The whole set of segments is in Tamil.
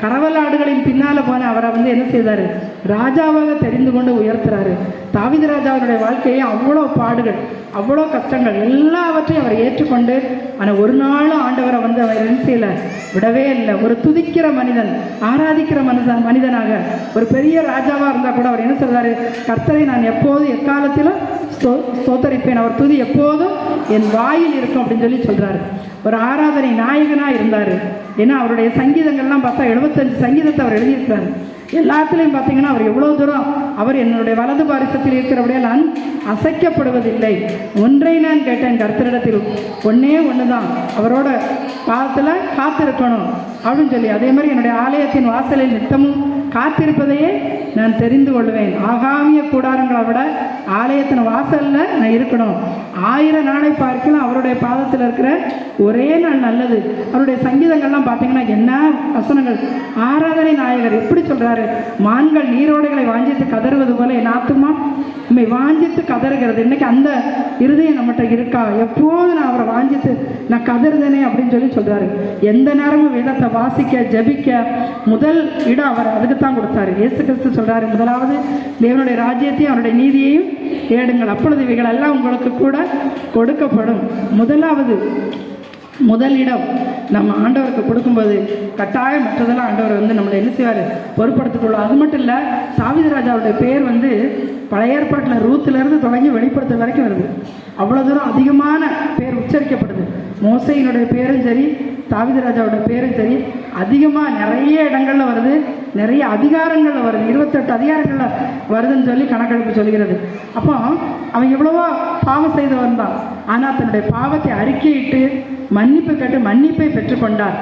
கரவலாடுகளின் பின்னால போன அவரை என்ன செய்தாரு, ராஜாவாக தெரிந்து கொண்டு உயர்த்துறாரு. தாவீது ராஜாவுடைய வாழ்க்கையை அவ்வளோ பாடுகள், அவ்வளோ கஷ்டங்கள் எல்லாவற்றையும் அவர் ஏற்றுக்கொண்டு, ஆனால் ஒரு நாளும் ஆண்டவரை அவர் என்ன செய்யல, விடவே இல்லை. ஒரு துதிக்கிற மனிதன், ஆராதிக்கிற மனிதனாக ஒரு பெரிய ராஜாவாக இருந்தால் கூட அவர் என்ன சொல்றாரு, கர்த்தரை நான் எப்போதும் எக்காலத்திலும் ஸ்தோத்தரிப்பேன், அவர் துதி எப்போதும் என் வாயில் இருக்கும் அப்படின்னு சொல்றாரு. ஒரு ஆராதனை நாயகனாக இருந்தார். ஏன்னா அவருடைய சங்கீதங்கள்லாம் பார்த்தா 75 சங்கீதத்தை அவர் எழுதியிருக்கிறார். எல்லாத்துலேயும் பார்த்தீங்கன்னா அவர் எவ்வளோ தூரம், அவர் என்னுடைய வலது பாரிசத்தில் இருக்கிறபடியால் நான் அசைக்கப்படுவதில்லை, ஒன்றை நான் கேட்டேன் கர்த்தரிடத்தில், ஒன்றே ஒன்று தான், அவரோட பாதத்தில் காத்திருக்கணும் அப்படின்னு அதே மாதிரி என்னுடைய ஆலயத்தின் வாசலில் நித்தமும் காத்திருப்பதையே நான் தெரிந்து கொள்வேன். ஆகாமிய கூடாரங்களை விட ஆலயத்தின் வாசலில் நான் இருக்கணும். 1000 நாளை பார்க்கலாம் அவருடைய பாதத்தில் இருக்கிற ஒரே நாள் நல்லது. அவருடைய சங்கீதங்கள்லாம் பார்த்தீங்கன்னா என்ன வசனங்கள். ஆராதனை நாயகர் எப்படி சொல்கிறாரு, மான்கள் நீரோடைகளை வாஞ்சித்து கதறுவது போல என் ஆத்துமா உண்மை வாஞ்சித்து கதறுகிறது. இன்னைக்கு அந்த இருதயம் நம்மகிட்ட இருக்கா? எப்போது நான் அவரை வாஞ்சித்து நான் கதறுதேனே அப்படின்னு சொல்கிறாரு. எந்த நேரமும் வேதத்தை வாசிக்க ஜபிக்க முதல் இடம் அவர் அதுக்கு தான் கொடுத்தாரு. இயேசு கிறிஸ்து சொல்கிறாரு, முதலாவது தேவனுடைய ராஜ்யத்தையும் அவருடைய நீதியையும் தேடுங்கள், அப்பொழுது இவைகள் எல்லாம் உங்களுக்கு கூட கொடுக்கப்படும். முதல் இடம் நம்ம ஆண்டவருக்கு கொடுக்கும்போது கட்டாயம் மற்றதெல்லாம் ஆண்டவர் நம்மளை என்ன செய்வார், பொறுப்படுத்திக்கொள்ளும். அது மட்டும் இல்லை, தாவீது ராஜாவுடைய பேர் பழைய ஏற்பாட்டில் ரூத்திலிருந்து தொடங்கி வெளிப்படுத்த வரைக்கும் வருது. அவ்வளோ தூரம் அதிகமான பேர் உச்சரிக்கப்படுது. மோசையினுடைய பேரும் சரி, தாவீது ராஜாவோட பேரும் சரி, அதிகமாக நிறைய இடங்களில் வருது, நிறைய அதிகாரங்களில் வருது, 28 அதிகாரங்களில் வருதுன்னு கணக்கெடுப்பு சொல்கிறது. அப்போ அவன் எவ்வளவோ பாவம் செய்து வந்தான், ஆனால் தன்னுடைய பாவத்தை அறிக்கையிட்டு மன்னிப்பு கேட்டு மன்னிப்பை பெற்றுக்கொண்டார்.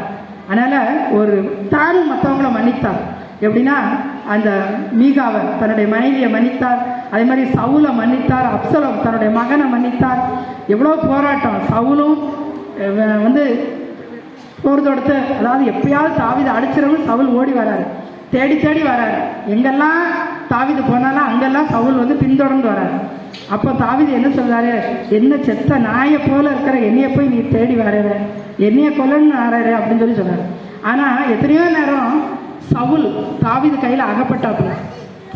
அதனால் ஒரு தானும் மற்றவங்கள மன்னித்தார். எப்படின்னா, அந்த மீகாவை தன்னுடைய மனைவியை மன்னித்தார், அதே மாதிரி சவுலை மன்னித்தார், அப்சலோம் தன்னுடைய மகனை மன்னித்தார். எவ்வளோ போராட்டம். சவுலும் போர் தொடுத்து, அதாவது எப்பயாவது தாவீது அடிச்சிடவும் சவுல் ஓடி வராரு, தேடி தேடி வராரு. எங்கெல்லாம் தாவீது போனாலும் அங்கெல்லாம் சவுல் பின்தொடர்ந்து வராரு. அப்போ தாவீது என்ன சொல்றாரு, என்ன செத்த நாயை போல இருக்கிற என்னைய போய் நீ தேடி வர்ற, என்னைய கொல்லன்னு வர்ற அப்படின்னு சொல்றாரு. ஆனால் எத்தனையோ நேரம் சவுல் தாவீது கையில் அகப்பட்டாப்புல.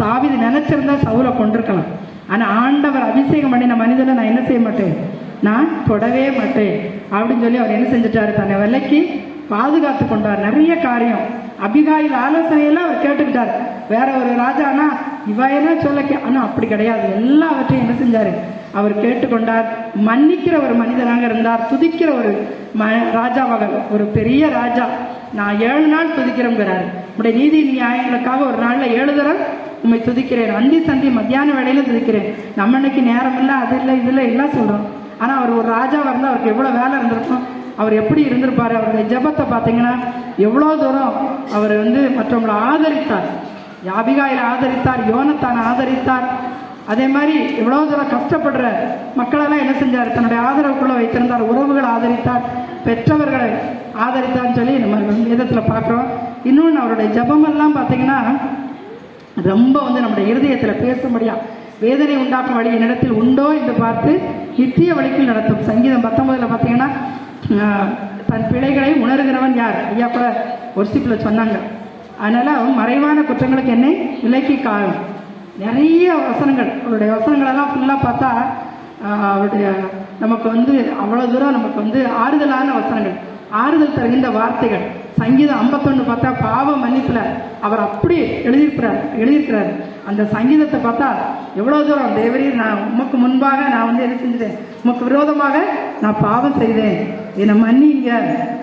தாவீது நினைச்சிருந்தா சவுலை கொண்டிருக்கலாம். ஆனால் ஆண்டவர் அபிஷேகம் பண்ணின மனிதனை நான் என்ன செய்ய மாட்டேன், நான் தொடவே மாட்டேன் அப்படின்னு அவர் என்ன செஞ்சிட்டாரு, தன்னை விலைக்கு பாதுகாத்து கொண்டார். நிறைய காரியம் அபிகாயில் ஆலோசனையெல்லாம் அவர் கேட்டுக்கிட்டார். வேற ஒரு ராஜானா இவையெல்லாம் ஆனால் அப்படி கிடையாது. எல்லாவற்றையும் என்ன செஞ்சார், அவர் கேட்டுக்கொண்டார். மன்னிக்கிற ஒரு மனிதனாக இருந்தார். துதிக்கிற ஒரு ராஜாவாக, ஒரு பெரிய ராஜா. நான் 7 நாள் துதிக்கிறேங்கிறாரு. உடைய நீதி நியாயங்களுக்காக ஒரு நாளில் 7 தரம் உண்மை துதிக்கிறேன், அந்தி சந்தி மத்தியான வேலையில துதிக்கிறேன். நம்ம இன்னைக்கு நேரம் இல்லை, அது இல்லை, இதில் எல்லாம் சொல்கிறோம். ஆனால் அவர் ஒரு ராஜாவாக இருந்தால் அவருக்கு எவ்வளோ வேலை இருந்திருக்கும், அவர் எப்படி இருந்திருப்பார். அவருடைய ஜெபத்தை பார்த்தீங்கன்னா எவ்வளோ தூரம் அவர் மற்றவங்களை ஆதரித்தார். அபிகாயிலை ஆதரித்தார், யோனத்தானை ஆதரித்தார். அதே மாதிரி எவ்வளோ தூரம் கஷ்டப்படுற மக்களெல்லாம் என்ன செஞ்சார், தன்னுடைய ஆதரவுக்குள்ளே வைத்திருந்தார். உறவுகளை ஆதரித்தார், பெற்றவர்களை ஆதரித்தார்னு நம்ம வேதத்தில் பார்க்குறோம். இன்னொன்று, அவருடைய ஜெபமெல்லாம் பார்த்தீங்கன்னா ரொம்ப நம்முடைய இருதயத்தில் பேசும்படியா, வேதனை உண்டாக்கும் வழி என்னிடத்தில் உண்டோ என்று பார்த்து நித்திய வழிக்குள் நடத்தும். சங்கீதம் 19 பார்த்தீங்கன்னா, தன் பிழைகளை உணர்கிறவன் யார், ஐயா கூட ஒர்ஷிப்பில் சொன்னாங்க. அதனால் மறைவான குற்றங்களுக்கு என்னை விலக்கி காணும். நிறைய வசனங்கள், அவருடைய வசனங்களெல்லாம் ஃபுல்லாக பார்த்தா அவருடைய நமக்கு அவ்வளோ தூரம் நமக்கு ஆறுதலான வசனங்கள், ஆறுதல் தருகின்ற வார்த்தைகள். சங்கீதம் 51 பார்த்தா பாவ மன்னிப்பில் அவர் அப்படி எழுதியிருக்கிறார். அந்த சங்கீதத்தை பார்த்தா எவ்வளோ தூரம், தேவரீர் நான் உமக்கு முன்பாக நான் என்ன செஞ்சுட்டேன், உமக்கு விரோதமாக நான் பாவம் செய்தேன், என்னை மன்னிங்க,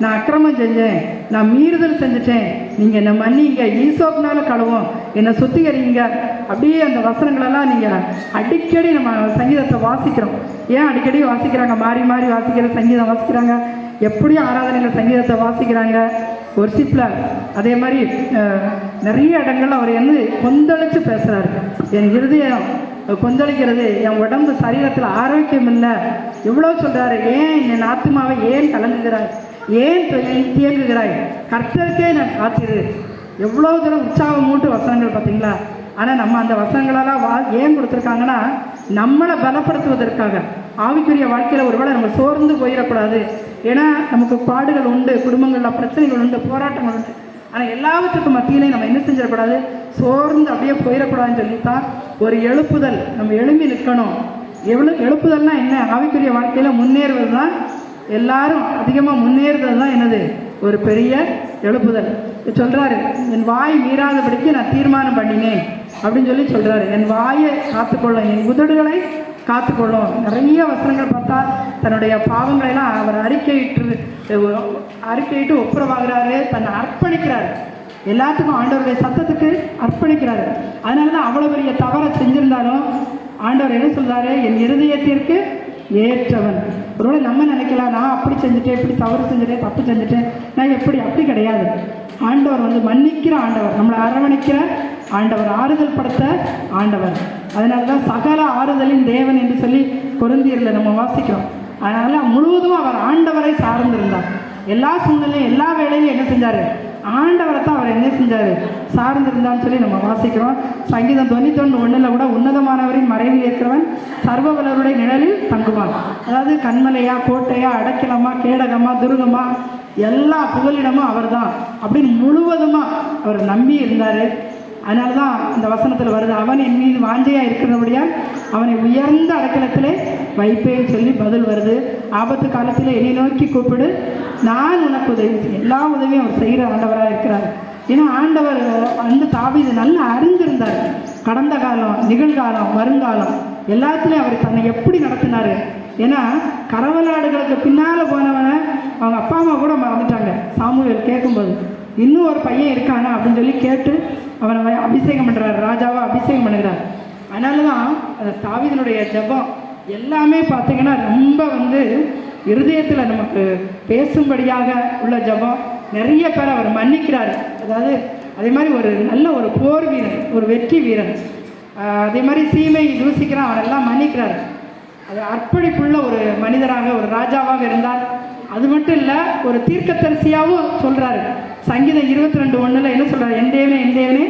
நான் அக்கிரமம் செஞ்சேன், நான் மீறுதல் செஞ்சுட்டேன், நீங்கள் என்னை மன்னிங்க, ஈசோப்னால கழுவோம், என்னை சுத்திகரிங்க. அப்படியே அந்த வசனங்களெல்லாம் நீங்கள் அடிக்கடி நம்ம சங்கீதத்தை வாசிக்கிறோம். ஏன் அடிக்கடி வாசிக்கிறாங்க, மாறி மாறி வாசிக்கிற சங்கீதம் வாசிக்கிறாங்க, எப்படியும் ஆராதனையில் சங்கீதத்தை வாசிக்கிறாங்க, ஒர்ஷிப்பில். அதே மாதிரி நிறைய இடங்கள்ல அவர் கொந்தளித்து பேசுகிறாரு. என் இருதயம் கொந்தளிக்கிறது, என் உடம்பு சரீரத்தில் ஆரோக்கியம் இல்லை, எவ்வளோ சொல்கிறாரு. ஏன் என் ஆத்மாவை ஏன் கலங்குகிறாய், ஏன் தியங்குகிறாய், கர்த்தருக்கே நான் காத்திரு. எவ்வளோ தூரம் உற்சாகம் மூட்டு வசனங்கள் பார்த்தீங்களா. ஆனால் நம்ம அந்த வசனங்களெல்லாம் ஏன் கொடுத்துருக்காங்கன்னா, நம்மளை பலப்படுத்துவதற்காக. ஆவிக்குரிய வாழ்க்கையில் ஒருவேளை நம்ம சோர்ந்து போயிடக்கூடாது. ஏன்னா நமக்கு பாடுகள் உண்டு, குடும்பங்களில் பிரச்சனைகள் உண்டு, போராட்டங்கள் உண்டு. ஆனால் எல்லாவற்றுக்கும் மத்தியிலே நம்ம என்ன செஞ்சிடக்கூடாது, சோர்ந்து அப்படியே போயிடக்கூடாதுன்னு சொல்லித்தான் ஒரு எழுப்புதல். நம்ம எழும்பி நிற்கணும். எழுப்புதல்னா என்ன? ஆவிக்குரிய வாழ்க்கையில் முன்னேறுவது தான். எல்லாரும் அதிகமாக முன்னேறுதல் தான் என்னது, ஒரு பெரிய எழுப்புதல். சொல்கிறாரு, என் வாய் மீறாதபடிக்கு நான் தீர்மானம் பண்ணினேன் அப்படின்னு சொல்லி சொல்கிறாரு. என் வாயை காத்துக்கொள்ளும், என் உதடுகளை காத்துக்கொள்ளும். நிறைய வசனங்கள் பார்த்தா தன்னுடைய பாவங்களெல்லாம் அவர் அறிக்கையிட்டு ஒப்புரவாகிறாரு, தன்னை அர்ப்பணிக்கிறார். எல்லாத்துக்கும் ஆண்டவருடைய சத்தத்துக்கு அர்ப்பணிக்கிறாரு. அதனால தான் அவ்வளோ பெரிய தவறை செஞ்சிருந்தாலும் ஆண்டவர் என்ன சொல்றாரு, என் இருதயத்திற்கு ஏற்றவன். ஒருவேளை நம்ம நினைக்கலாம், நான் அப்படி செஞ்சுட்டேன், இப்படி தவறு செஞ்சுட்டேன், தப்பு செஞ்சுட்டேன், நான் எப்படி, அப்படி கிடையாது. ஆண்டவர் வந்து மன்னிக்கிற ஆண்டவர், நம்மளை அரவணைக்கிற ஆண்டவர், ஆறுதல் படுத்த ஆண்டவர். அதனால தான் சகல ஆறுதலின் தேவன் என்று சொல்லி கொரிந்தியரில் நம்ம வாசிக்கிறோம். அதனால் முழுவதும் அவர் ஆண்டவரை சார்ந்திருந்தார். எல்லா சூழ்நிலையும் எல்லா வேலையிலும் என்ன செஞ்சார், ஆண்டவரை தான் அவர் என்ன செஞ்சார், சார்ந்திருந்தான்னு சொல்லி நம்ம வாசிக்கிறோம். சங்கீதம் 91:1 கூட உன்னதமானவரின் மறைவில் இருக்கிறவன் சர்வ வல்லவருடைய நிழலில் தங்குவான். அதாவது கண்மலையா, கோட்டையா, அடைக்கலமா, கேடகமா, துருகமா, எல்லா புகலிடமும் அவர் தான் அப்படின்னு முழுவதுமாக அவர் நம்பி இருந்தார். அதனால தான் இந்த வசனத்தில் வருது, அவன் என் மீது வாஞ்சையாக இருக்கிறபடியால் அவனை உயர்ந்த அடைக்கலத்திலே வைப்பேன்னு சொல்லி பதில் வருது. ஆபத்து காலத்தில் என்னை நோக்கி கூப்பிடு, நான் உனக்கு உதவி செய்ய. எல்லா உதவியும் அவர் செய்கிற ஆண்டவராக இருக்கிறார். ஏன்னா ஆண்டவர் அந்த தாவீது நல்லா அறிந்திருந்தார். கடந்த காலம், நிகழ்காலம், வருங்காலம் எல்லாத்துலேயும் அவர் தன்னை எப்படி நடத்தினார். ஏன்னா கரவலாடுகளுக்கு பின்னால் போனவனை அவங்க அப்பா அம்மா கூட மறந்துட்டாங்க. சாமுவேல் கேட்கும்போது இன்னும் ஒரு பையன் இருக்கானா அப்படின்னு சொல்லி கேட்டு அவனை அபிஷேகம் பண்ணுறாரு, ராஜாவாக அபிஷேகம் பண்ணுகிறார். அதனால தான் அந்த தாவீதினுடைய ஜெபம் எல்லாமே பார்த்திங்கன்னா ரொம்ப வந்து இருதயத்தில் நமக்கு பேசும்படியாக உள்ள ஜெபம். நிறைய பேர் அவர் மன்னிக்கிறார். அதாவது அதே மாதிரி ஒரு நல்ல ஒரு போர் வீரன், ஒரு வெற்றி வீரன். அதே மாதிரி சீமை யோசிக்கிறான், அவனெல்லாம் மன்னிக்கிறார். அது அர்ப்பணிப்புள்ள ஒரு மனிதராக, ஒரு ராஜாவாக இருந்தார். அது மட்டும் இல்லை, ஒரு தீர்க்கதரிசியாகவும் சொல்கிறாரு. சங்கீதம் 22:1 என்ன சொல்கிறார், என் தேவனே, என் தேவனே,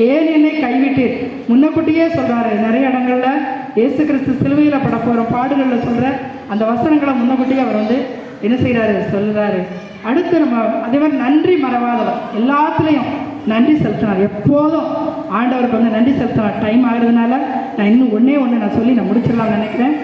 ஏன் என்னை கைவிட்டீர். முன்னக்கூட்டியே சொல்கிறாரு. நிறைய இடங்களில் இயேசு கிறிஸ்து சிலுவையில் பட போகிற பாடுகளில் சொல்கிற அந்த வசனங்களை முன்னக்கூட்டியே அவர் வந்து என்ன செய்கிறாரு, சொல்கிறாரு. அடுத்து நம்ம அதே மாதிரி நன்றி மறவாதவர், எல்லாத்துலேயும் நன்றி செலுத்தினார். எப்போதும் ஆண்டவருக்கு வந்து நன்றி செலுத்தினார். டைம் ஆகிறதுனால நான் இன்னும் ஒன்றே நான் சொல்லி நான் முடிச்சிடலாம்னு நினைக்கிறேன்.